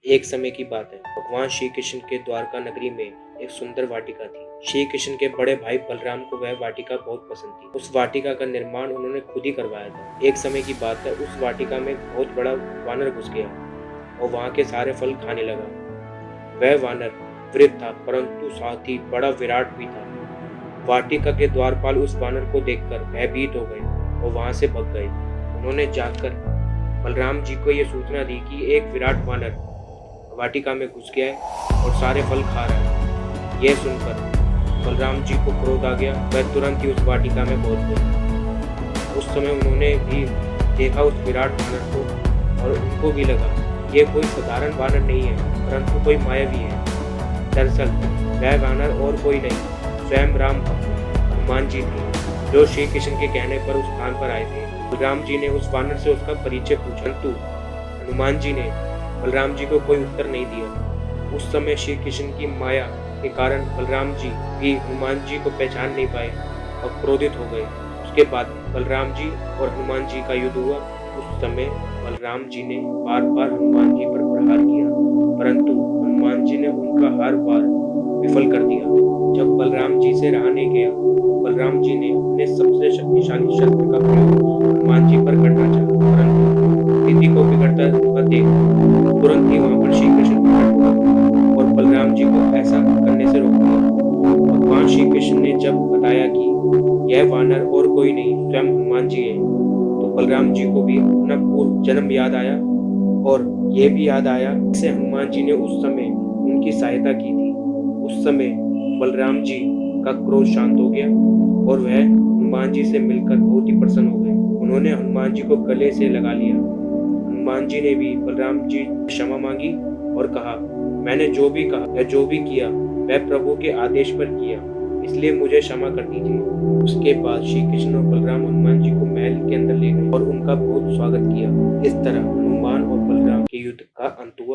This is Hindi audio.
एक समय की बात है, भगवान श्री कृष्ण के द्वारका नगरी में एक सुंदर वाटिका थी। श्री कृष्ण के बड़े भाई बलराम को वह वाटिका बहुत पसंद थी। उस वाटिका का निर्माण उन्होंने खुद ही करवाया था। एक समय की बात है, उस वाटिका में एक बहुत बड़ा वानर घुस गया और वहाँ के सारे फल खाने लगा। वह वानर वृद्ध था, परंतु साथ ही बड़ा विराट भी था। वाटिका के द्वारपाल उस वानर को देखकर भयभीत हो गए और वहाँ से भाग गए। उन्होंने जाकर बलराम जी को यह सूचना दी कि एक विराट वानर वाटिका में घुस गया है और सारे फल खा रहा है। यह सुनकर बलराम जी को क्रोध आ गया। वह तुरंत ही उस वाटिका में पहुंच गए। उस समय उन्होंने भी देखा उस विराट वानर को और उनको भी लगा ये कोई साधारण वानर नहीं है, परंतु कोई मायावी है। दरअसल वह वानर और कोई नहीं, स्वयं राम हनुमान जी थे, जो श्री कृष्ण के कहने पर उस स्थान पर आए थे। बलराम जी ने उस वानर से उसका परिचय पूछा, परंतु हनुमान जी ने बलराम जी को कोई उत्तर नहीं दिया। उस समय श्री कृष्ण की माया के कारण बलराम जी भी हनुमान जी को पहचान नहीं पाए और क्रोधित हो गए। उसके बाद बलराम जी और हनुमान जी का युद्ध हुआ। उस समय बलराम जी ने बार बार हनुमान जी पर प्रहार किया, परंतु हनुमान जी ने उनका हर बार विफल कर दिया। जब बलराम जी से रहा नहीं गया, बलराम जी ने अपने सबसे शक्तिशाली शस्त्र का प्रयोग हनुमान जी पर करना चाहा, परंतु स्थिति को बिगड़ता हुआ देख तुरंत ही वहां पर श्री कृष्ण प्रकट हुए और बलराम जी को ऐसा करने से रोक दिया। भगवान श्री कृष्ण ने जब बताया कि यह वानर और कोई नहीं, स्वयं हनुमान जी है, तो बलराम जी को भी अपना पूर्व जन्म याद आया और ये भी याद आया कि हनुमान जी ने उस समय उनकी सहायता की थी। उस समय बलराम जी का क्रोध शांत हो गया और वह हनुमान जी से मिलकर बहुत ही प्रसन्न हो गए। उन्होंने हनुमान जी को गले से लगा लिया। हनुमान जी ने भी बलराम जी क्षमा मांगी और कहा, मैंने जो भी कहा या जो भी किया वह प्रभु के आदेश पर किया, इसलिए मुझे क्षमा कर दीजिए। उसके बाद श्री कृष्ण और बलराम हनुमान जी को महल के अंदर ले गए और उनका बहुत स्वागत किया। इस तरह हनुमान और बलराम के युद्ध का अंत हुआ।